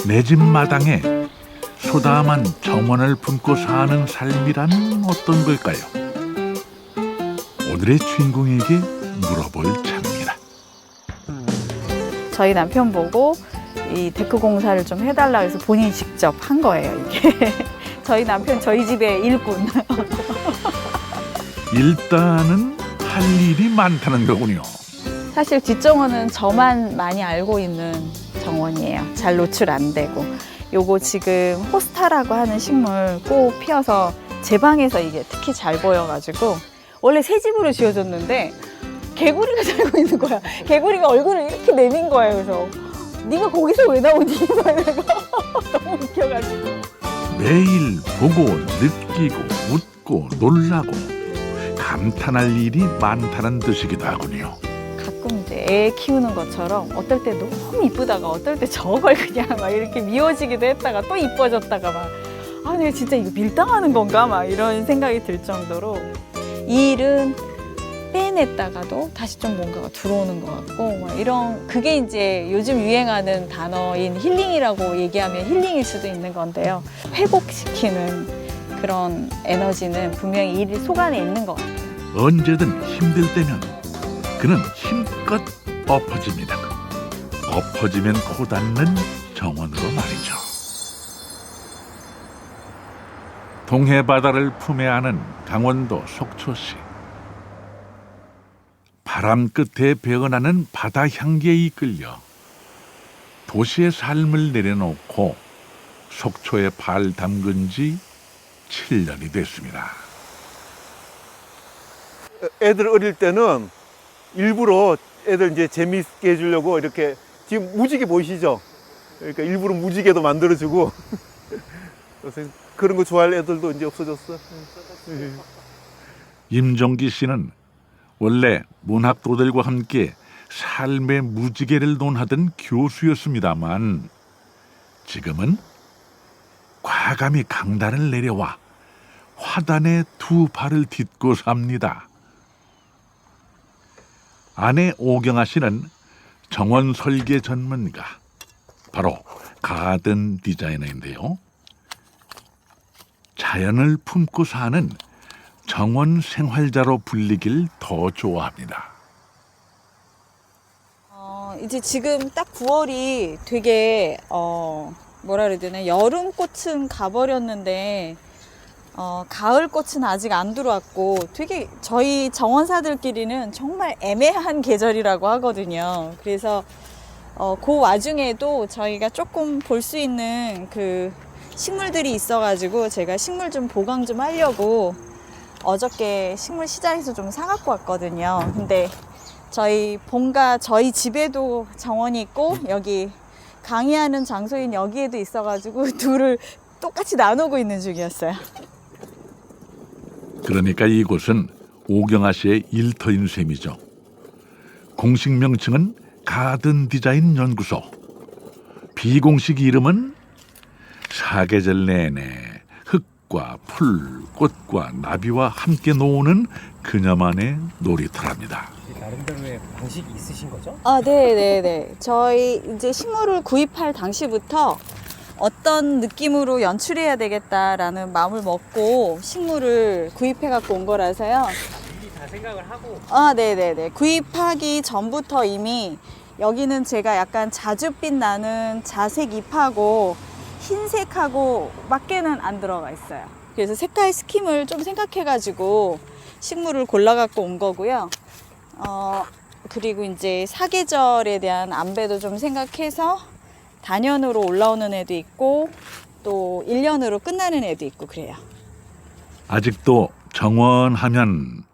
내 집 마당에 소담한 정원을 품고 사는 삶이란 어떤 걸까요? 오늘의 주인공에게 물어볼 차입니다. 저희 남편 보고 이 데크 공사를 좀 해달라 해서 본인이 직접 한 거예요, 이게. 저희 남편 저희 집의 일꾼. 일단은 할 일이 많다는 거군요. 사실 뒷정원은 저만 많이 알고 있는 정원이에요. 잘 노출 안 되고. 요거 지금 호스타라고 하는 식물 꼭 피어서 제 방에서 이게 특히 잘 보여가지고 원래 새 집으로 지어졌는데 개구리가 살고 있는 거야. 개구리가 얼굴을 이렇게 내민 거예요. 그래서 네가 거기서 왜 나오니? 막 이러고 너무 웃겨가지고. 매일 보고 느끼고 웃고 놀라고 감탄할 일이 많다는 뜻이기도 하군요. 가끔 이제 애 키우는 것처럼 어떨 때 너무 이쁘다가 어떨 때 저걸 그냥 막 이렇게 미워지기도 했다가 또 이뻐졌다가 막 아, 내가 진짜 이거 밀당하는 건가? 막 이런 생각이 들 정도로 이 일은 빼냈다가도 다시 좀 뭔가가 들어오는 것 같고 막 이런 그게 이제 요즘 유행하는 단어인 힐링이라고 얘기하면 힐링일 수도 있는 건데요. 회복시키는 그런 에너지는 분명히 일 속 안에 있는 것 같아요. 언제든 힘들 때면 그는 힘껏 엎어집니다. 엎어지면 고닿는 정원으로 말이죠. 동해 바다를 품에 안은 강원도 속초시. 바람 끝에 배어나는 바다 향기에 이끌려 도시의 삶을 내려놓고 속초에 발 담근 지 7년이 됐습니다. 애들 어릴 때는 일부러 애들 이제 재미있게 해주려고 이렇게 지금 무지개 보이시죠? 그러니까 일부러 무지개도 만들어주고 그래서 그런 거 좋아할 애들도 이제 없어졌어. 임종기 씨는 원래 문학도들과 함께 삶의 무지개를 논하던 교수였습니다만 지금은 과감히 강단을 내려와 화단에 두 발을 딛고 삽니다. 아내 오경아 씨는 정원 설계 전문가, 바로 가든 디자이너인데요. 자연을 품고 사는 정원 생활자로 불리길 더 좋아합니다. 이제 지금 딱 9월이 되게 뭐라 그래야 되나 여름꽃은 가버렸는데 가을꽃은 아직 안 들어왔고 되게 저희 정원사들끼리는 정말 애매한 계절이라고 하거든요. 그래서 그 와중에도 저희가 조금 볼 수 있는 그 식물들이 있어가지고 제가 식물 좀 보강 좀 하려고 어저께 식물 시장에서 좀 사갖고 왔거든요. 근데 저희 본가 저희 집에도 정원이 있고 여기 강의하는 장소인 여기에도 있어가지고 둘을 똑같이 나누고 있는 중이었어요. 그러니까 이곳은 오경아 씨의 일터인 셈이죠. 공식 명칭은 가든 디자인 연구소. 비공식 이름은 사계절 내내 흙과 풀, 꽃과 나비와 함께 노는 그녀만의 놀이터랍니다. 나름대로의 방식이 있으신 거죠? 아, 네네네. 저희 이제 식물을 구입할 당시부터 어떤 느낌으로 연출해야 되겠다라는 마음을 먹고 식물을 구입해 갖고 온 거라서요. 미리 다 생각을 하고. 아, 네네네. 구입하기 전부터 이미 여기는 제가 약간 자줏빛 나는 자색 잎하고 흰색하고 밖에는 안 들어가 있어요. 그래서 색깔 스킴을 좀 생각해가지고 식물을 골라갖고 온 거고요. 그리고 이제 사계절에 대한 안배도 좀 생각해서 단연으로 올라오는 애도 있고 또 1년으로 끝나는 애도 있고 그래요. 아직도 정원하면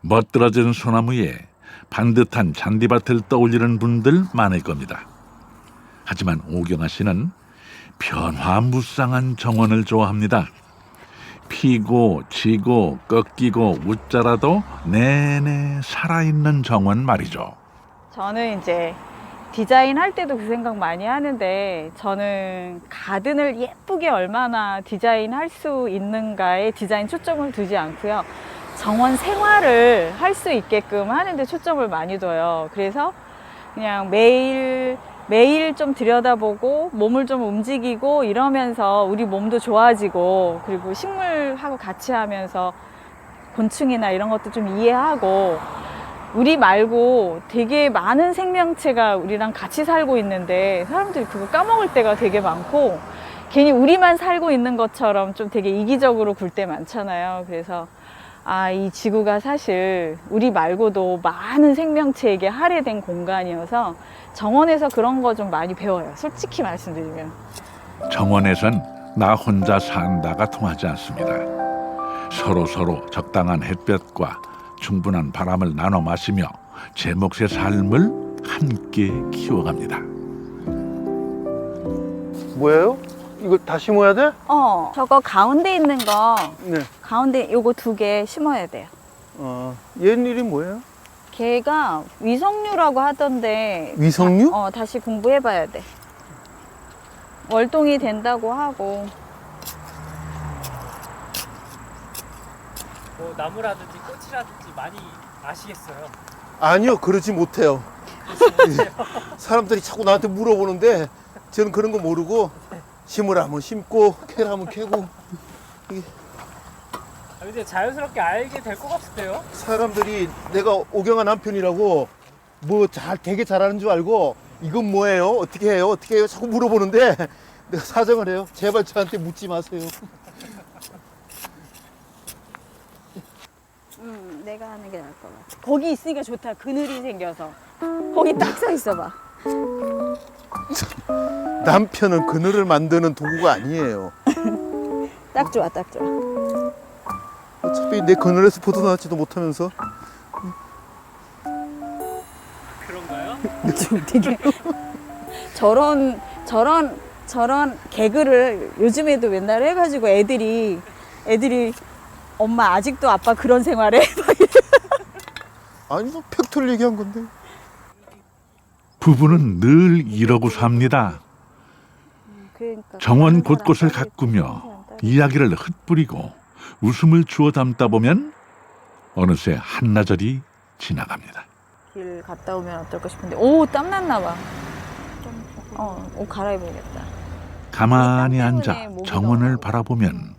멋들어진 소나무에 반듯한 잔디밭을 떠올리는 분들 많을 겁니다. 하지만 오경아 씨는 변화무쌍한 정원을 좋아합니다. 피고 지고 꺾이고 웃자라도 내내 살아있는 정원 말이죠. 저는 이제 디자인 할 때도 그 생각 많이 하는데 저는 가든을 예쁘게 얼마나 디자인할 수 있는가에 디자인 초점을 두지 않고요. 정원 생활을 할 수 있게끔 하는 데 초점을 많이 둬요. 그래서 그냥 매일 매일 좀 들여다보고 몸을 좀 움직이고 이러면서 우리 몸도 좋아지고 그리고 식물하고 같이 하면서 곤충이나 이런 것도 좀 이해하고 우리 말고 되게 많은 생명체가 우리랑 같이 살고 있는데 사람들이 그거 까먹을 때가 되게 많고 괜히 우리만 살고 있는 것처럼 좀 되게 이기적으로 굴 때 많잖아요. 그래서 이 지구가 사실 우리 말고도 많은 생명체에게 할애된 공간이어서 정원에서 그런 거 좀 많이 배워요. 솔직히 말씀드리면. 정원에선 나 혼자 산다가 통하지 않습니다. 서로 적당한 햇볕과 충분한 바람을 나눠 마시며 제 몫의 삶을 함께 키워갑니다. 뭐예요? 이거 다 심어야 돼? 저거 가운데 있는 거 네. 가운데 요거 2개 심어야 돼요. 얘 일이 뭐예요? 걔가 위성류라고 하던데 위성류? 다시 공부해봐야 돼. 월동이 된다고 하고. 뭐 나무라든지 꽃이라든지 많이 아시겠어요? 아니요, 그러지 못해요. 사람들이 자꾸 나한테 물어보는데 저는 그런 거 모르고 심으라면 심고 캐라면 캐고. 근데 자연스럽게 알게 될 것 같은데요? 사람들이 내가 오경아 남편이라고 뭐 되게 잘하는 줄 알고 이건 뭐예요? 어떻게 해요? 어떻게 해요? 자꾸 물어보는데 내가 사정을 해요. 제발 저한테 묻지 마세요. 내가 하는 게 나을 것 같아. 거기 있으니까 좋다. 그늘이 생겨서. 거기 딱 서 있어봐. 남편은 그늘을 만드는 도구가 아니에요. 딱 좋아, 딱 좋아. 어차피 내 그늘에서 벗어나지도 못하면서. 그런가요? 좀 되게 저런 개그를 요즘에도 맨날 해가지고 애들이 엄마 아직도 아빠 그런 생활해? 아니, 뭐 팩트를 얘기한 건데. 부부는 늘 이러고 삽니다. 그러니까 정원 곳곳을 가꾸며 이야기를 흩뿌리고 웃음을 주워 담다 보면 어느새 한나절이 지나갑니다. 길 갔다 오면 어떨까 싶은데 땀났나 봐. 옷 갈아입어야겠다. 가만히 땀 앉아 때문에 목이 정원을 너무 바라보면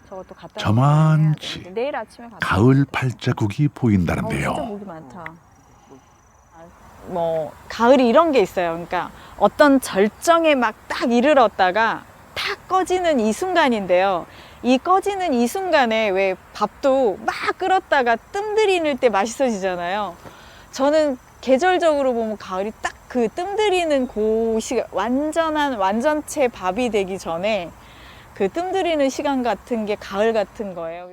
저것도 갔다 저만치 오면 내일 아침에 갔다 가을 와야겠다. 발자국이 진짜 보인다는데요. 목이 많다. 가을이 이런 게 있어요. 그러니까 어떤 절정에 막 딱 이르렀다가 탁 꺼지는 이 순간인데요. 이 꺼지는 이 순간에 왜 밥도 막 끓었다가 뜸 들이는 때 맛있어지잖아요. 저는 계절적으로 보면 가을이 딱 그 뜸 들이는 그 시간, 완전체 밥이 되기 전에 그 뜸 들이는 시간 같은 게 가을 같은 거예요.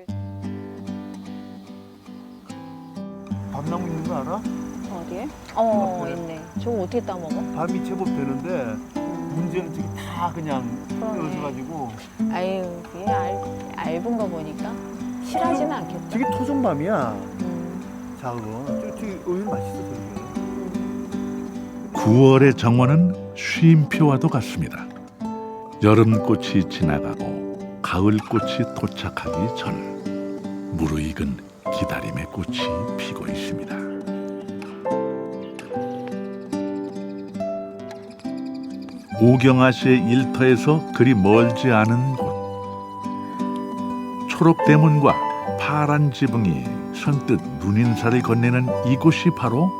밤나무 있는 거 알아? 어디에? 있네. 저거 어떻게 따먹어? 밤이 제법 되는데 문제는 저기 다 그냥 그러네. 떨어져가지고. 아유, 그게 얇은 거 보니까 실하지는 않겠다. 저기 토종밤이야. 작은. 저기 오히려 맛있어, 저기. 9월의 정원은 쉼표와도 같습니다. 여름꽃이 지나가고 가을꽃이 도착하기 전 무르익은 기다림의 꽃이 피고 있습니다. 오경아 씨의 일터에서 그리 멀지 않은 곳. 초록대문과 파란 지붕이 선뜻 눈인사를 건네는 이곳이 바로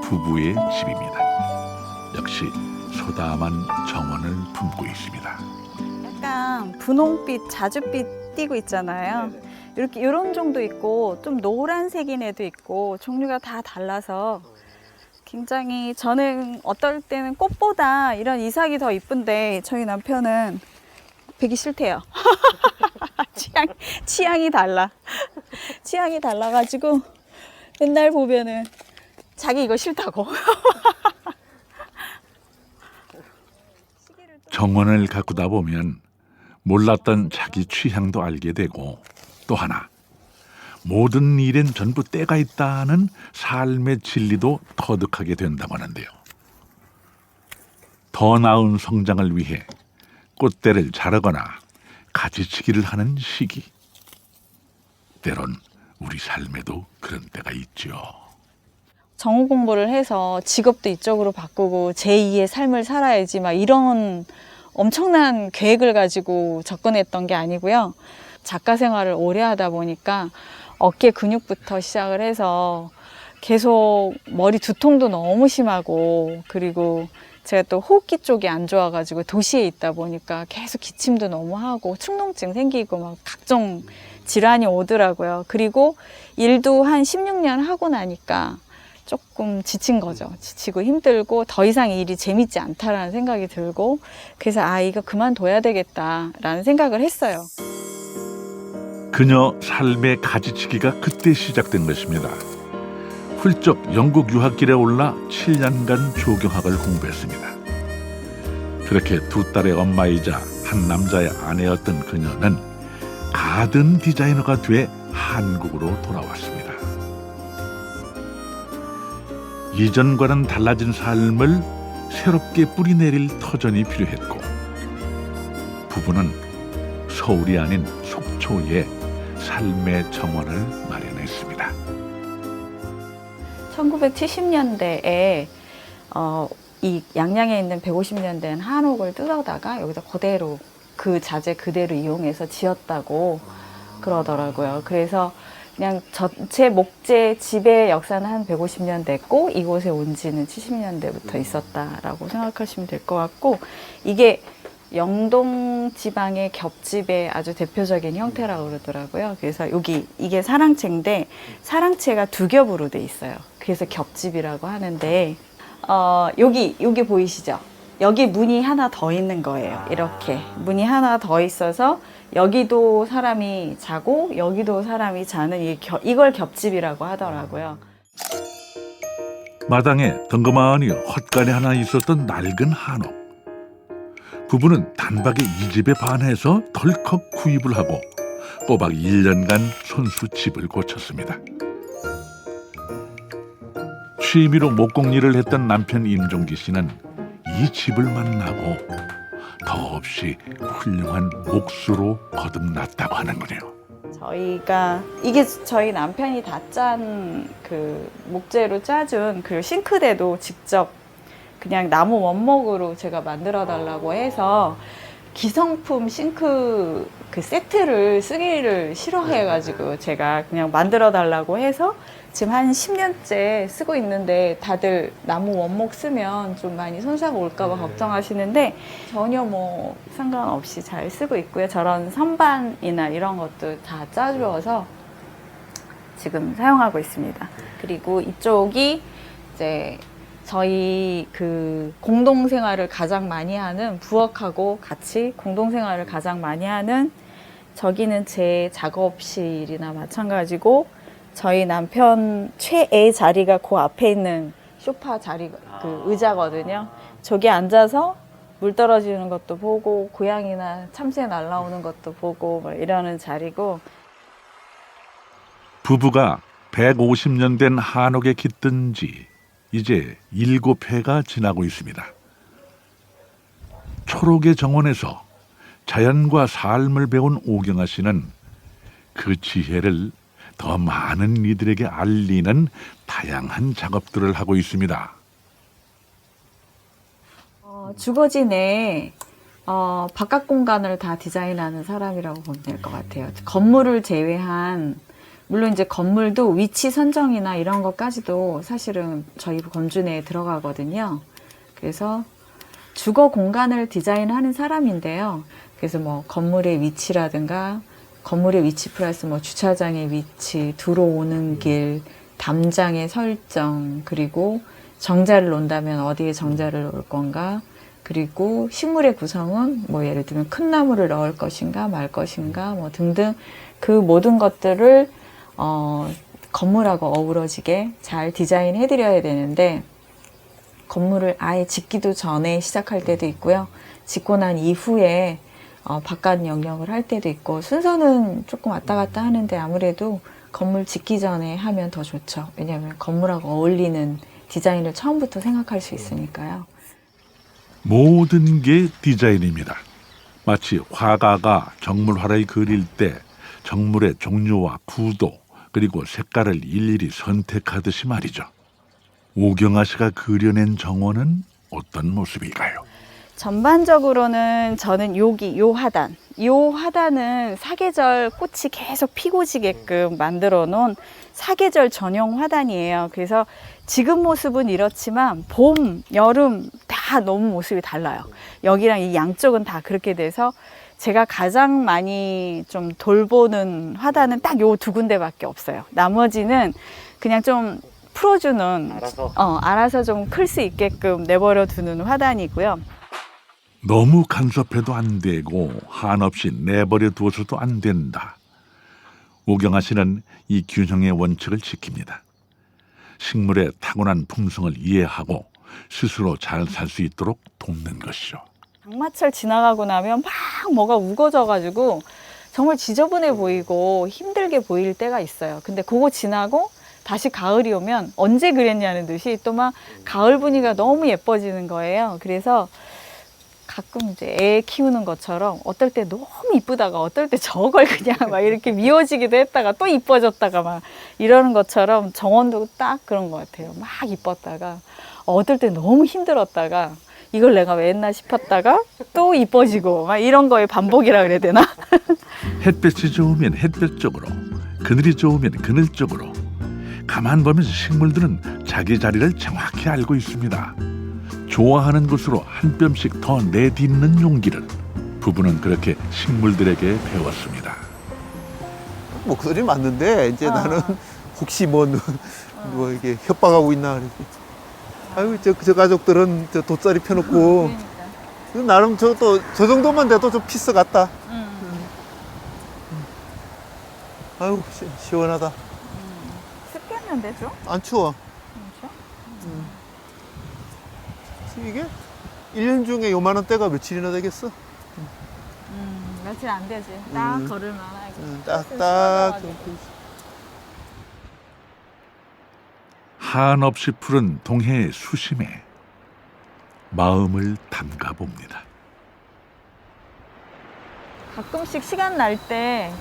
부부의 집입니다. 역시 소담한 정원을 품고 있습니다. 약간 분홍빛, 자줏빛 띄고 있잖아요. 이렇게 이런 종도 있고 좀 노란색인 애도 있고 종류가 다 달라서 굉장히 저는 어떨 때는 꽃보다 이런 이삭이 더 이쁜데 저희 남편은 되게 싫대요. 취향이 달라. 취향이 달라가지고 맨날 보면은 자기 이거 싫다고. 정원을 가꾸다 보면 몰랐던 자기 취향도 알게 되고 또 하나 모든 일엔 전부 때가 있다는 삶의 진리도 터득하게 된다고 하는데요. 더 나은 성장을 위해 꽃대를 자르거나 가지치기를 하는 시기. 때론 우리 삶에도 그런 때가 있죠. 전공 공부를 해서 직업도 이쪽으로 바꾸고 제2의 삶을 살아야지 막 이런 엄청난 계획을 가지고 접근했던 게 아니고요. 작가 생활을 오래 하다 보니까 어깨 근육부터 시작을 해서 계속 머리 두통도 너무 심하고, 그리고 제가 또 호흡기 쪽이 안 좋아가지고 도시에 있다 보니까 계속 기침도 너무 하고 축농증 생기고 막 각종 질환이 오더라고요. 그리고 일도 한 16년 하고 나니까 조금 지친 거죠. 지치고 힘들고 더 이상 일이 재밌지 않다라는 생각이 들고, 그래서 이거 그만둬야 되겠다라는 생각을 했어요. 그녀 삶의 가지치기가 그때 시작된 것입니다. 훌쩍 영국 유학길에 올라 7년간 조경학을 공부했습니다. 그렇게 두 딸의 엄마이자 한 남자의 아내였던 그녀는 가든 디자이너가 돼 한국으로 돌아왔습니다. 이전과는 달라진 삶을 새롭게 뿌리내릴 터전이 필요했고, 부부는 서울이 아닌 속초에 삶의 정원을 마련했습니다. 1970년대에 이 양양에 있는 150년 된 한옥을 뜯어다가 여기다 그대로 그 자재 그대로 이용해서 지었다고 그러더라고요. 그래서 그냥 전체 목재 집의 역사는 한 150년 됐고 이곳에 온 지는 70년대부터 있었다라고 생각하시면 될 것 같고, 이게 영동 지방의 겹집의 아주 대표적인 형태라고 그러더라고요. 그래서 이게 사랑채인데 사랑채가 두 겹으로 돼 있어요. 그래서 겹집이라고 하는데, 여기 보이시죠? 여기 문이 하나 더 있는 거예요. 이렇게 문이 하나 더 있어서 여기도 사람이 자고 여기도 사람이 자는 이걸 겹집이라고 하더라고요. 마당에 덩그마니 헛간이 하나 있었던 낡은 한옥. 부부는 단박에 이 집에 반해서 덜컥 구입을 하고 꼬박 1년간 손수 집을 고쳤습니다. 취미로 목공일을 했던 남편 임종기 씨는 이 집을 만나고 더없이 훌륭한 목수로 거듭났다고 하는군요. 이게 저희 남편이 다 짠 그 목재로 짜준 그 싱크대도 직접 그냥 나무 원목으로 제가 만들어 달라고 해서 기성품 싱크 그 세트를 쓰기를 싫어해가지고 제가 그냥 만들어 달라고 해서 지금 한 10년째 쓰고 있는데, 다들 나무 원목 쓰면 좀 많이 손사고 올까봐 걱정하시는데 전혀 뭐 상관없이 잘 쓰고 있고요. 저런 선반이나 이런 것도 다 짜주어서 지금 사용하고 있습니다. 그리고 이쪽이 이제 저희 그 공동생활을 가장 많이 하는, 부엌하고 같이 공동생활을 가장 많이 하는, 저기는 제 작업실이나 마찬가지고 저희 남편 최애 자리가 그 앞에 있는 소파 자리, 그 의자거든요. 저기 앉아서 물 떨어지는 것도 보고 고양이나 참새 날라오는 것도 보고 뭐 이러는 자리고. 부부가 150년 된 한옥에 깃든 지 이제 7회가 지나고 있습니다. 초록의 정원에서 자연과 삶을 배운 오경아 씨는 그 지혜를 더 많은 이들에게 알리는 다양한 작업들을 하고 있습니다. 주거지 내에 바깥 공간을 다 디자인하는 사람이라고 보면 될 것 같아요. 건물을 제외한, 물론 이제 건물도 위치 선정이나 이런 것까지도 사실은 저희 건주 내에 들어가거든요. 그래서 주거 공간을 디자인하는 사람인데요. 그래서 뭐 건물의 위치라든가 건물의 위치 플러스 뭐 주차장의 위치, 들어오는 길, 담장의 설정, 그리고 정자를 놓는다면 어디에 정자를 놓을 건가, 그리고 식물의 구성은 뭐 예를 들면 큰 나무를 넣을 것인가 말 것인가 뭐 등등 그 모든 것들을 건물하고 어우러지게 잘 디자인해 드려야 되는데, 건물을 아예 짓기도 전에 시작할 때도 있고요. 짓고 난 이후에 바깥 영역을 할 때도 있고, 순서는 조금 왔다 갔다 하는데 아무래도 건물 짓기 전에 하면 더 좋죠. 왜냐하면 건물하고 어울리는 디자인을 처음부터 생각할 수 있으니까요. 모든 게 디자인입니다. 마치 화가가 정물화를 그릴 때 정물의 종류와 구도 그리고 색깔을 일일이 선택하듯이 말이죠. 오경아 씨가 그려낸 정원은 어떤 모습일까요? 전반적으로는 저는 요 화단은 사계절 꽃이 계속 피고 지게끔 만들어 놓은 사계절 전용 화단이에요. 그래서 지금 모습은 이렇지만 봄, 여름 다 너무 모습이 달라요. 여기랑 이 양쪽은 다 그렇게 돼서 제가 가장 많이 좀 돌보는 화단은 딱 요 두 군데밖에 없어요. 나머지는 그냥 좀 풀어주는, 알아서 좀 클 수 있게끔 내버려 두는 화단이고요. 너무 간섭해도 안 되고 한없이 내버려 두어서도 안 된다. 오경아 씨는 이 균형의 원칙을 지킵니다. 식물의 타고난 품성을 이해하고 스스로 잘 살 수 있도록 돕는 것이죠. 장마철 지나가고 나면 막 뭐가 우거져가지고 정말 지저분해 보이고 힘들게 보일 때가 있어요. 근데 그거 지나고 다시 가을이 오면 언제 그랬냐는 듯이 또 막 가을 분위기가 너무 예뻐지는 거예요. 그래서 가끔 이제 애 키우는 것처럼 어떨 때 너무 이쁘다가 어떨 때 저걸 그냥 막 이렇게 미워지기도 했다가 또 이뻐졌다가 막 이러는 것처럼 정원도 딱 그런 것 같아요. 막 이뻤다가 어떨 때 너무 힘들었다가 이걸 내가 왜 했나 싶었다가 또 이뻐지고 막 이런 거의 반복이라 그래야 되나? 햇볕이 좋으면 햇볕 쪽으로, 그늘이 좋으면 그늘 쪽으로. 가만 보면 식물들은 자기 자리를 정확히 알고 있습니다. 좋아하는 곳으로 한 뼘씩 더 내딛는 용기를 부부는 그렇게 식물들에게 배웠습니다. 목소리 맞는데 이제 나는 혹시 뭐 이게 협박하고 있나 그랬지. 아유 저 가족들은 저 돗자리 펴놓고 나름 저 정도만 돼도 좀 피스 같다. 아유 시원하다. 습했는데 좀? 안 추워. 이게 1년 중에 요만한 때가 며칠이나 되겠어? 며칠 안 되지. 딱 걸을 만하게. 딱딱. 한없이 푸른 동해의 수심에 마음을 담가 봅니다. 가끔씩 시간 날 때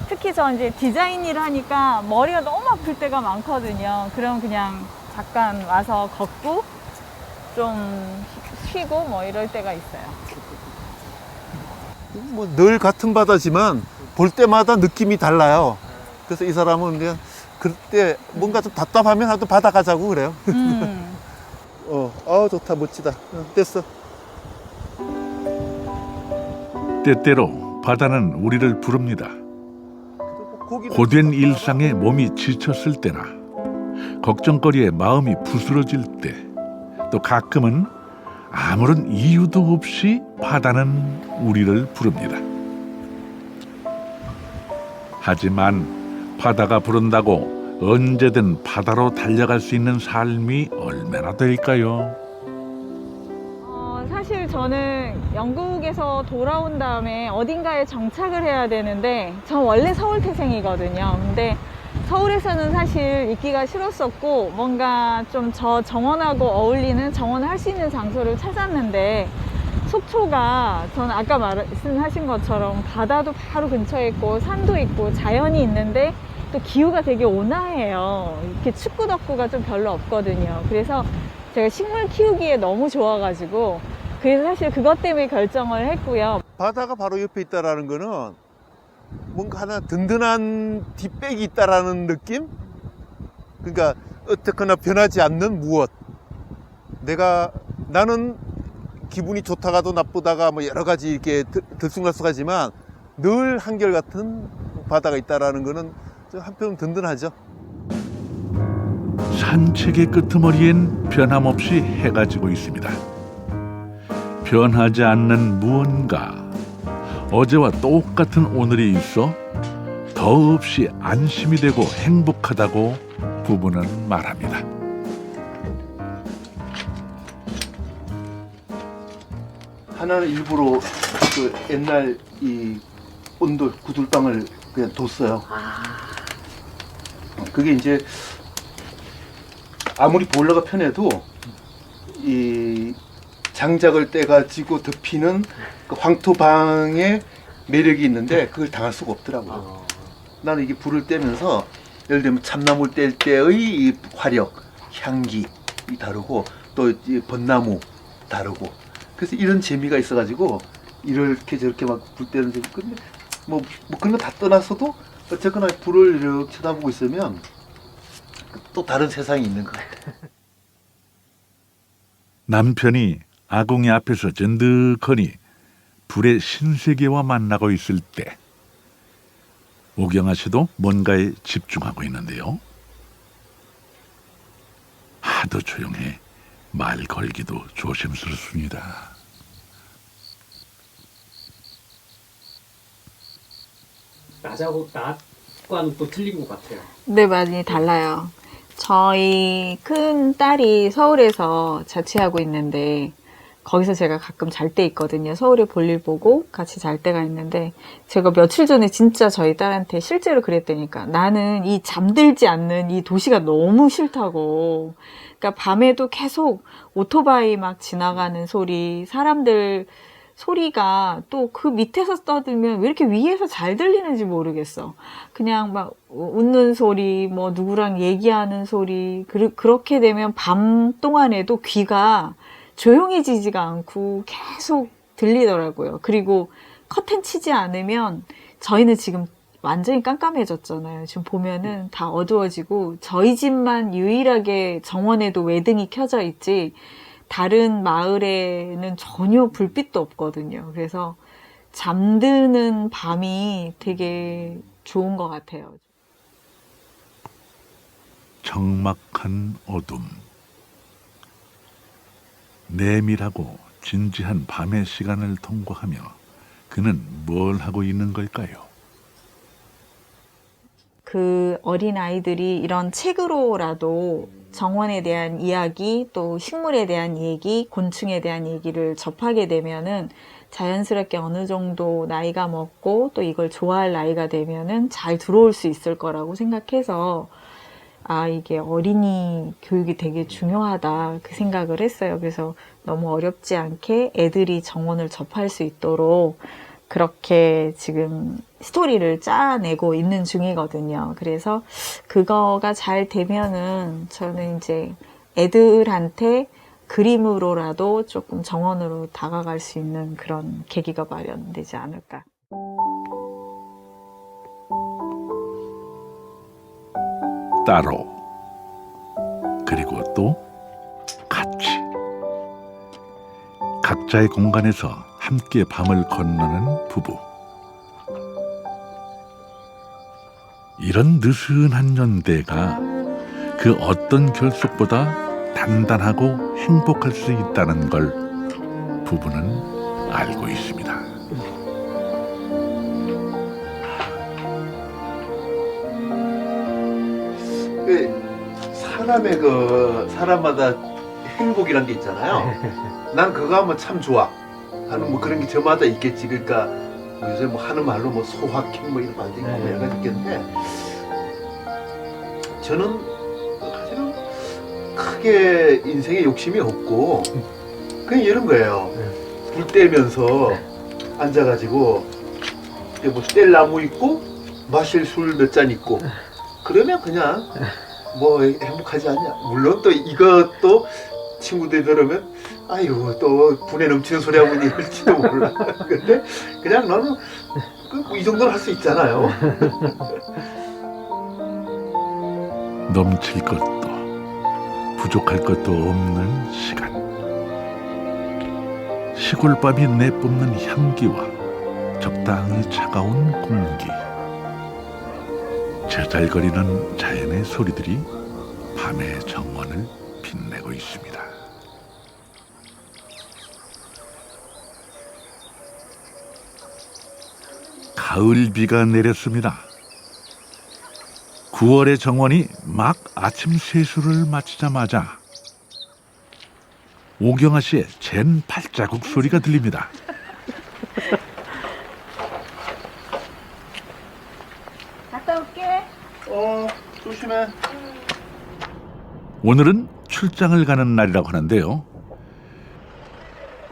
특히 저 이제 디자인 일을 하니까 머리가 너무 아플 때가 많거든요. 그럼 그냥 잠깐 와서 걷고 좀 쉬고 뭐 이럴 때가 있어요. 뭐 늘 같은 바다지만 볼 때마다 느낌이 달라요. 그래서 이 사람은 그냥 그때 뭔가 좀 답답하면 하도 바다 가자고 그래요. 좋다 멋지다. 됐어. 때때로 바다는 우리를 부릅니다. 고된 일상에 몸이 지쳤을 때나 걱정거리에 마음이 부스러질 때, 또 가끔은 아무런 이유도 없이 바다는 우리를 부릅니다. 하지만 바다가 부른다고 언제든 바다로 달려갈 수 있는 삶이 얼마나 될까요? 사실 저는 영국에서 돌아온 다음에 어딘가에 정착을 해야 되는데 저 원래 서울 태생이거든요. 근데 서울에서는 사실 있기가 싫었었고 뭔가 좀 저 정원하고 어울리는 정원을 할 수 있는 장소를 찾았는데 속초가 저는 아까 말씀하신 것처럼 바다도 바로 근처에 있고 산도 있고 자연이 있는데 또 기후가 되게 온화해요. 이렇게 춥고 덥고가 좀 별로 없거든요. 그래서 제가 식물 키우기에 너무 좋아가지고 그래서 사실 그것 때문에 결정을 했고요. 바다가 바로 옆에 있다라는 거는 뭔가 하나 든든한 뒷백이 있다라는 느낌? 그러니까 어떻거나 변하지 않는 무엇. 나는 기분이 좋다가도 나쁘다가 뭐 여러 가지 이렇게 들쑥날쑥하지만 늘 한결같은 바다가 있다라는 거는 한편 든든하죠. 산책의 끄트머리엔 변함없이 해가 지고 있습니다. 변하지 않는 무언가, 어제와 똑같은 오늘이 있어 더없이 안심이 되고 행복하다고 부부는 말합니다. 하나는 일부러 그 옛날 이 온돌 구들방을 그냥 뒀어요. 그게 이제 아무리 보일러가 편해도 이 장작을 떼가지고 덮이는 그 황토방의 매력이 있는데 그걸 당할 수가 없더라고요. 나는 이게 불을 떼면서 예를 들면 참나물 뗄 때의 이 화력, 향기 다르고 또 이 벚나무 다르고 그래서 이런 재미가 있어가지고 이렇게 저렇게 막 불 때는 재미. 근데 뭐 그런 거 다 떠나서도 어쨌거나 불을 이렇게 쳐다보고 있으면 또 다른 세상이 있는 것 같아요. 남편이 아궁이 앞에서 든득하니 불의 신세계와 만나고 있을 때 오경아 씨도 뭔가에 집중하고 있는데요. 하도 조용해 말 걸기도 조심스럽습니다. 낮과는 또 틀린 것 같아요. 네, 많이 달라요. 저희 큰 딸이 서울에서 자취하고 있는데 거기서 제가 가끔 잘 때 있거든요. 서울에 볼일 보고 같이 잘 때가 있는데 제가 며칠 전에 진짜 저희 딸한테 실제로 그랬다니까. 나는 이 잠들지 않는 이 도시가 너무 싫다고. 그러니까 밤에도 계속 오토바이 막 지나가는 소리, 사람들 소리가 또 그 밑에서 떠들면 왜 이렇게 위에서 잘 들리는지 모르겠어. 그냥 막 웃는 소리, 뭐 누구랑 얘기하는 소리, 그렇게 되면 밤 동안에도 귀가 조용해지지가 않고 계속 들리더라고요. 그리고 커튼 치지 않으면 저희는 지금 완전히 깜깜해졌잖아요. 지금 보면은 다 어두워지고 저희 집만 유일하게 정원에도 외등이 켜져 있지 다른 마을에는 전혀 불빛도 없거든요. 그래서 잠드는 밤이 되게 좋은 것 같아요. 적막한 어둠. 내밀하고 진지한 밤의 시간을 통과하며 그는 뭘 하고 있는 걸까요? 그 어린아이들이 이런 책으로라도 정원에 대한 이야기, 또 식물에 대한 얘기, 곤충에 대한 얘기를 접하게 되면은 자연스럽게 어느 정도 나이가 먹고 또 이걸 좋아할 나이가 되면은 잘 들어올 수 있을 거라고 생각해서 아, 이게 어린이 교육이 되게 중요하다 그 생각을 했어요. 그래서 너무 어렵지 않게 애들이 정원을 접할 수 있도록 그렇게 지금 스토리를 짜내고 있는 중이거든요. 그래서 그거가 잘 되면은 저는 이제 애들한테 그림으로라도 조금 정원으로 다가갈 수 있는 그런 계기가 마련되지 않을까. 따로 그리고 또 같이 각자의 공간에서 함께 밤을 건너는 부부. 이런 느슨한 연대가 그 어떤 결속보다 단단하고 행복할 수 있다는 걸 부부는 알고 있습니다. 사람의 사람마다 행복이란 게 있잖아요. 난 그거 하면 참 좋아 하는 뭐 그런 게 저마다 있겠지. 그러니까 뭐 요새 뭐 하는 말로 뭐 소확행 뭐 이런 말도 있고 여러 가지 있겠는데 저는 사실은 크게 인생에 욕심이 없고 그냥 이런 거예요. 불 떼면서 앉아가지고 뭐 뗄 나무 있고 마실 술 몇 잔 있고 그러면 그냥 뭐 행복하지 않냐. 물론 또 이것도 친구들이 들으면 아이고 또 분에 넘치는 소리 하고 있을지도 몰라. 근데 그냥 너는 이 정도는 할 수 있잖아요. 넘칠 것도 부족할 것도 없는 시간. 시골밤이 내뿜는 향기와 적당히 차가운 공기. 제잘거리는 자연의 소리들이 밤의 정원을 빛내고 있습니다. 가을비가 내렸습니다. 9월의 정원이 막 아침 세수를 마치자마자 오경아 씨의 젠 발자국 소리가 들립니다. 갔다 올게. 조심해. 오늘은 출장을 가는 날이라고 하는데요.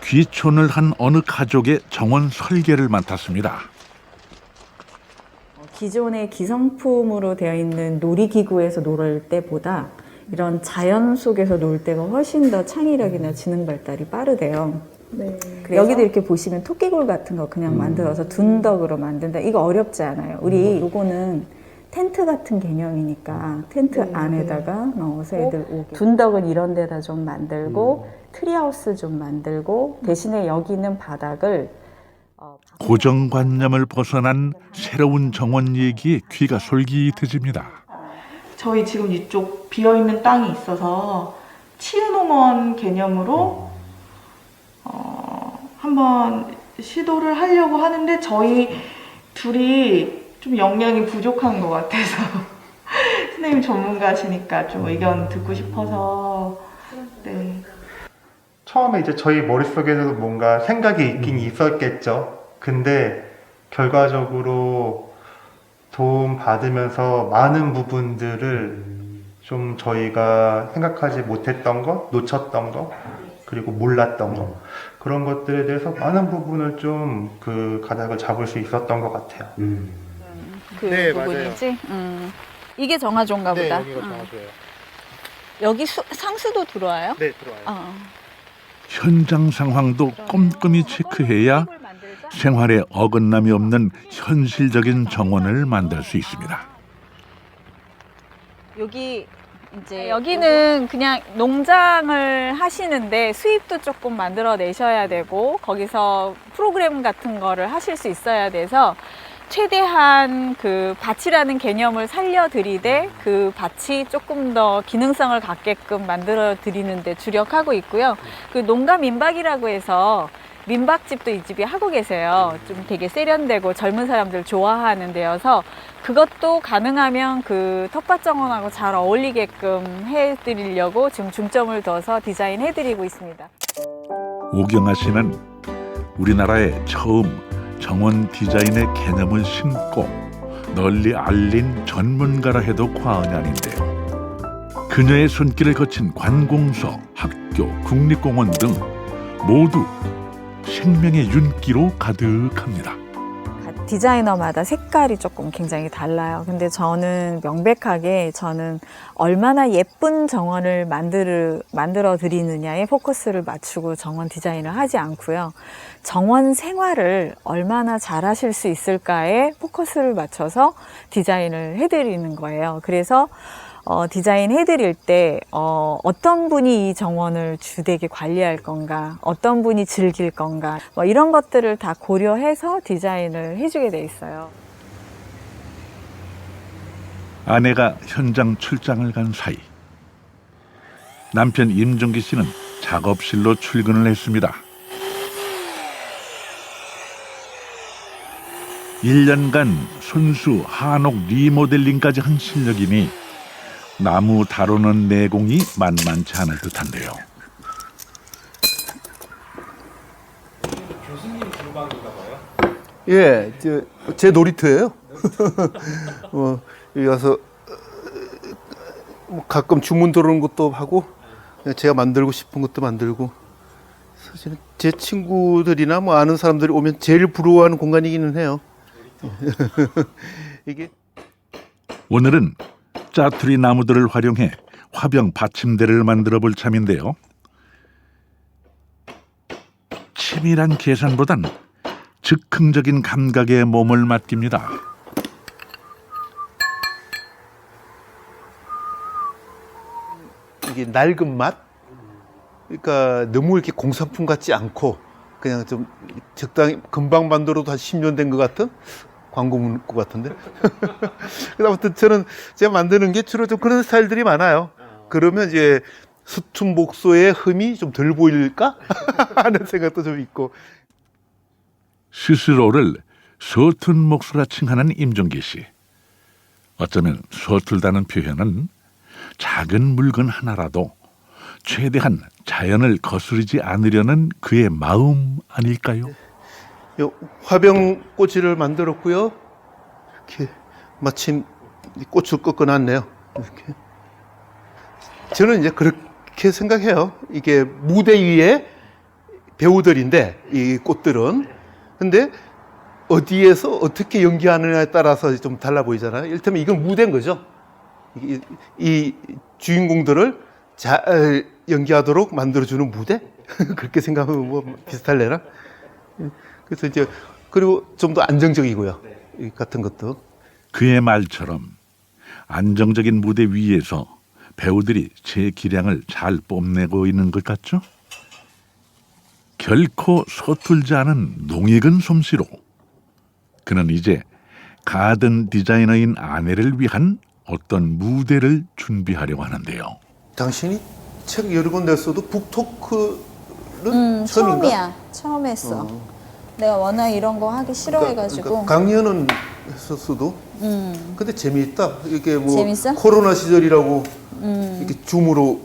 귀촌을 한 어느 가족의 정원 설계를 맡았습니다. 기존의 기성품으로 되어 있는 놀이기구에서 놀을 때보다 이런 자연 속에서 놀 때가 훨씬 더 창의력이나 지능 발달이 빠르대요. 여기도 이렇게 보시면 토끼굴 같은 거 그냥 만들어서 둔덕으로 만든다. 이거 어렵지 않아요. 우리 요거는 텐트 같은 개념이니까 텐트 안에다가 넣어서 애들 오게. 둔덕은 이런 데다 좀 만들고 트리하우스 좀 만들고 대신에 여기 있는 바닥을 고정관념을 벗어난 새로운 정원 얘기에 귀가 솔깃해집니다. 저희 지금 이쪽 비어있는 땅이 있어서 치유농원 개념으로 한번 시도를 하려고 하는데 저희 둘이 좀 역량이 부족한 것 같아서 선생님 전문가시니까 좀 의견 듣고 싶어서. 네. 처음에 이제 저희 머릿속에도 뭔가 생각이 있긴 있었겠죠. 근데 결과적으로 도움 받으면서 많은 부분들을 좀 저희가 생각하지 못했던 거, 놓쳤던 거, 그리고 몰랐던 거, 그런 것들에 대해서 많은 부분을 좀 그 가닥을 잡을 수 있었던 것 같아요. 그 네, 부분이지. 이게 정화조인가 보다. 여기가 정화조예요. 여기 상수도 들어와요? 네, 들어와요. 현장 상황도 꼼꼼히 체크해야 생활에 어긋남이 없는 현실적인 정원을 만들 수 있습니다. 여기는 그냥 농장을 하시는데 수입도 조금 만들어 내셔야 되고 거기서 프로그램 같은 거를 하실 수 있어야 돼서 최대한 그 밭이라는 개념을 살려드리되 그 밭이 조금 더 기능성을 갖게끔 만들어 드리는데 주력하고 있고요. 그 농가 민박이라고 해서 민박집도 이 집이 하고 계세요. 좀 되게 세련되고 젊은 사람들 좋아하는 데여서 그것도 가능하면 그 텃밭 정원하고 잘 어울리게끔 해드리려고 지금 중점을 둬서 디자인해드리고 있습니다. 오경아 씨는 우리나라에 처음 정원 디자인의 개념을 심고 널리 알린 전문가라 해도 과언이 아닌데요. 그녀의 손길을 거친 관공서, 학교, 국립공원 등 모두 생명의 윤기로 가득합니다. 디자이너마다 색깔이 조금 굉장히 달라요. 근데 저는 명백하게 얼마나 예쁜 정원을 만들어 드리느냐에 포커스를 맞추고 정원 디자인을 하지 않고요. 정원 생활을 얼마나 잘 하실 수 있을까에 포커스를 맞춰서 디자인을 해드리는 거예요. 그래서 디자인 해드릴 때 어떤 분이 이 정원을 주되게 관리할 건가, 어떤 분이 즐길 건가, 뭐 이런 것들을 다 고려해서 디자인을 해주게 돼 있어요. 아내가 현장 출장을 간 사이 남편 임종기 씨는 작업실로 출근을 했습니다. 1년간 손수, 한옥, 리모델링까지 한 실력이니 나무 다루는 내공이 만만치 않을 듯한데요. 교수님 주방인가 봐요? 예, 제 놀이터예요. 여기 와서 뭐 가끔 주문 들어오는 것도 하고 제가 만들고 싶은 것도 만들고 사실은 제 친구들이나 뭐 아는 사람들이 오면 제일 부러워하는 공간이기는 해요. 이게 오늘은 짜투리 나무들을 활용해 화병 받침대를 만들어 볼 참인데요. 치밀한 계산보단 즉흥적인 감각에 몸을 맡깁니다. 이게 낡은 맛? 그러니까 너무 이렇게 공산품 같지 않고 그냥 좀 적당히 금방 만들어도 한 10년 된 것 같은 광고 문구 같은데. 아무튼 저는 제가 만드는 게 주로 좀 그런 스타일들이 많아요. 그러면 이제 수툼 목소의 흠이 좀 덜 보일까 하는 생각도 좀 있고. 스스로를 서툰 목소라 칭하는 임종기 씨. 어쩌면 서툴다는 표현은 작은 물건 하나라도 최대한 자연을 거스르지 않으려는 그의 마음 아닐까요? 요 화병 꼬치를 만들었고요. 이렇게 마침 꽃을 꺾어놨네요. 이렇게. 저는 이제 그렇게 생각해요. 이게 무대 위에 배우들인데 이 꽃들은 근데 어디에서 어떻게 연기하느냐에 따라서 좀 달라 보이잖아요. 이를테면 이건 무대인 거죠. 이 주인공들을 잘 연기하도록 만들어주는 무대? 그렇게 생각하면 뭐 비슷할래나? 그래서 이제 그리고 좀 더 안정적이고요. 이 같은 것도. 그의 말처럼 안정적인 무대 위에서 배우들이 제 기량을 잘 뽐내고 있는 것 같죠? 결코 서툴지 않은 농익은 솜씨로 그는 이제 가든 디자이너인 아내를 위한 어떤 무대를 준비하려고 하는데요. 당신이 책 여러 권 냈어도 북토크는 처음인가? 처음이야. 처음 했어. 내가 워낙 이런 거 하기 싫어해가지고. 그러니까 강연은 했었어도 근데 재미있다. 이게 뭐 재밌어? 코로나 시절이라고 이렇게 줌으로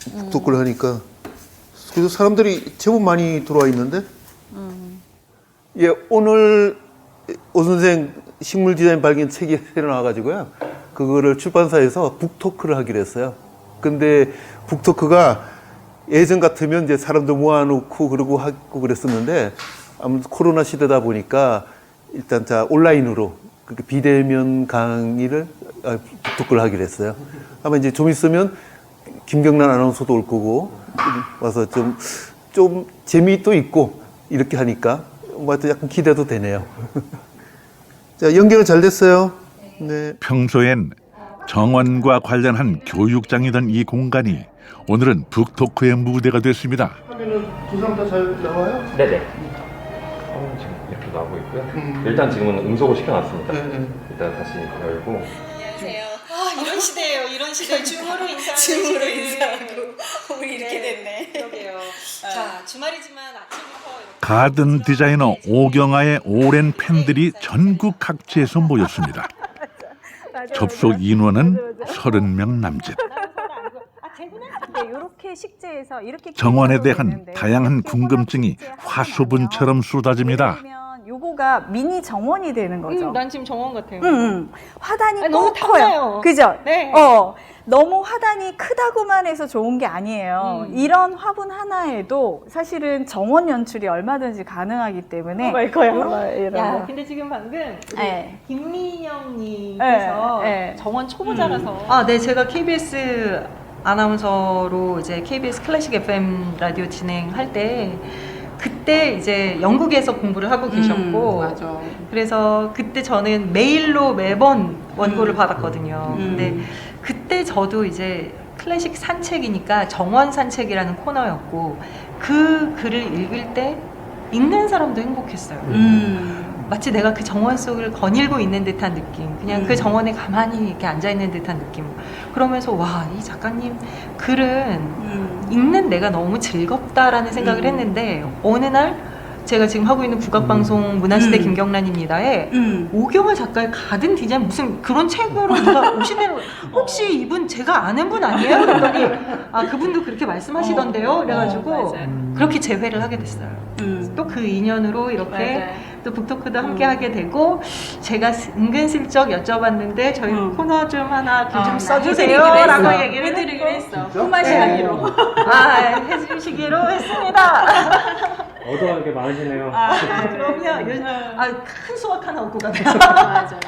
북토크를 하니까 그래서 사람들이 제법 많이 들어와 있는데 예, 오늘 오 선생 식물 디자인 발견 책이 새로 나와가지고요. 그거를 출판사에서 북토크를 하기로 했어요. 근데 북토크가 예전 같으면 이제 사람들 모아놓고 그러고 하고 그랬었는데 아무튼 코로나 시대다 보니까 일단 자 온라인으로 그렇게 비대면 강의를 북토크를 하기로 했어요. 아마 이제 좀 있으면 김경란 아나운서도 올 거고 와서 좀 재미도 있고 이렇게 하니까 뭐 하여튼 약간 기대도 되네요. 자, 연결은 잘 됐어요. 네. 평소엔 정원과 관련한 교육장이던 이 공간이 오늘은 북토크의 무대가 됐습니다. 화면은 두 사람 다 잘 나와요? 네네. 화면 지금 이렇게 나오고 있고요. 일단 지금은 음소거 시켜놨습니다. 네. 일단 다시 열고. 이런 시대예요. 이런 시대. 줌으로 인사하고. 줌으로 인사하고. 우리 이렇게 됐네. 그러게요. 자, 주말이지만 아침부터. 가든 디자이너 오경아의 오랜 팬들이 전국 각지에서 모였습니다. 접속 인원은 30명 남짓. 이렇게 식재해서 이렇게 정원에 대한 다양한 궁금증이 화수분처럼 쏟아집니다. 요거가 미니 정원이 되는 거죠. 난 지금 정원 같아요. 화단이 아니, 너무 꼭 커요. 달라요. 그죠? 네. 너무 화단이 크다고만 해서 좋은 게 아니에요. 이런 화분 하나에도 사실은 정원 연출이 얼마든지 가능하기 때문에. 말 거야. 이런 거. 근데 지금 방금 우리 네. 김민영님께서 네. 정원 초보자라서 아, 네. 제가 KBS 아나운서로 이제 KBS 클래식 FM 라디오 진행할 때 그때 이제 영국에서 공부를 하고 계셨고 맞아. 그래서 그때 저는 메일로 매번 원고를 받았거든요. 근데 그때 저도 이제 클래식 산책이니까 정원 산책이라는 코너였고 그 글을 읽을 때 읽는 사람도 행복했어요. 마치 내가 그 정원 속을 거닐고 있는 듯한 느낌, 그냥 그 정원에 가만히 이렇게 앉아 있는 듯한 느낌. 그러면서 와, 이 작가님 글은 읽는 내가 너무 즐겁다라는 생각을 했는데 어느 날 제가 지금 하고 있는 국악방송 문화시대 김경란입니다에 오경아 작가의 가든 디자인 무슨 그런 책으로 누가 오시네요. 혹시 이분 제가 아는 분 아니에요? 그랬더니 아, 그분도 그렇게 말씀하시던데요. 그래가지고 그렇게 재회를 하게 됐어요. 또 그 인연으로 이렇게 또 북토크도 함께 하게 되고 제가 은근슬쩍 여쭤봤는데 저희 코너 좀 하나 좀 써주세요 라고 얘기를 해드리기로 했어. 품앗이하기로. 아, 해주시기로 했습니다. 얻어가는 게 많으시네요. 그럼요. 큰 수확 하나 얻고 가네요. 맞아.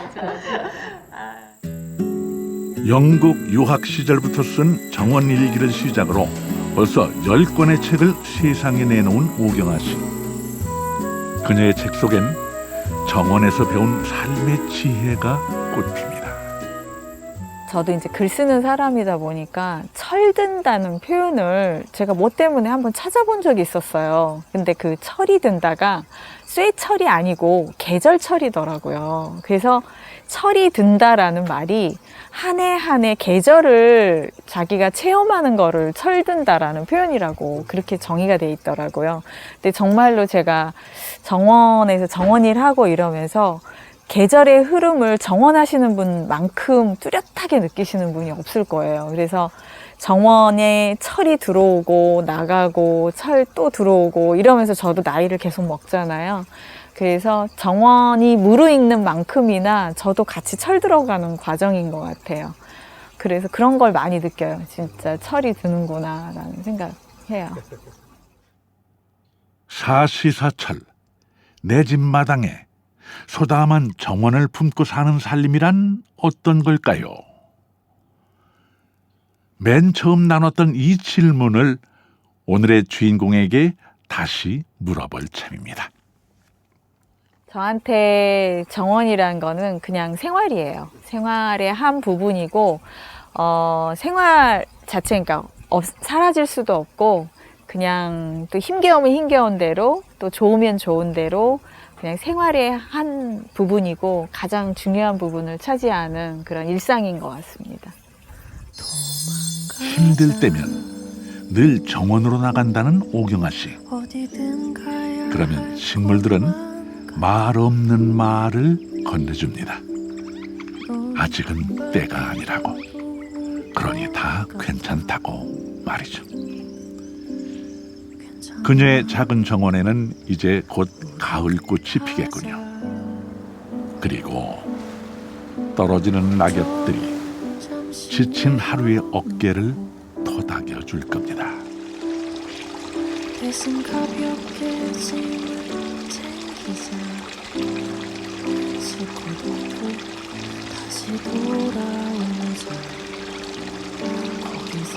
영국 유학 시절부터 쓴 정원 일기를 시작으로 벌써 10권의 책을 세상에 내놓은 오경아 씨. 그녀의 책 속엔 정원에서 배운 삶의 지혜가 꽃핍니다. 저도 이제 글 쓰는 사람이다 보니까 철든다는 표현을 제가 뭐 때문에 한번 찾아본 적이 있었어요. 근데 그 철이 든다가 쇠철이 아니고 계절철이더라고요. 그래서 철이 든다라는 말이 한 해 한 해 계절을 자기가 체험하는 거를 철든다라는 표현이라고 그렇게 정의가 돼 있더라고요. 근데 정말로 제가 정원에서 정원일 하고 이러면서 계절의 흐름을 정원하시는 분만큼 뚜렷하게 느끼시는 분이 없을 거예요. 그래서 정원에 철이 들어오고 나가고 철 또 들어오고 이러면서 저도 나이를 계속 먹잖아요. 그래서 정원이 무르익는 만큼이나 저도 같이 철 들어가는 과정인 것 같아요. 그래서 그런 걸 많이 느껴요. 진짜 철이 드는구나 라는 생각해요. 사시사철, 내 집 마당에 소담한 정원을 품고 사는 삶이란 어떤 걸까요? 맨 처음 나눴던 이 질문을 오늘의 주인공에게 다시 물어볼 참입니다. 저한테 정원이라는 거는 그냥 생활이에요. 생활의 한 부분이고, 생활 자체, 그러니까 사라질 수도 없고, 그냥 또 힘겨우면 힘겨운 대로, 또 좋으면 좋은 대로, 그냥 생활의 한 부분이고, 가장 중요한 부분을 차지하는 그런 일상인 것 같습니다. 힘들 때면 늘 정원으로 나간다는 오경아 씨. 그러면 식물들은 말 없는 말을 건네줍니다. 아직은 때가 아니라고. 그러니 다 괜찮다고 말이죠. 그녀의 작은 정원에는 이제 곧 가을꽃이 피겠군요. 그리고 떨어지는 낙엽들이 지친 하루의 어깨를 토닥여 줄 겁니다. 대신 가볍게 짐을 챙기자. 싣고 다시 돌아오자. 거기서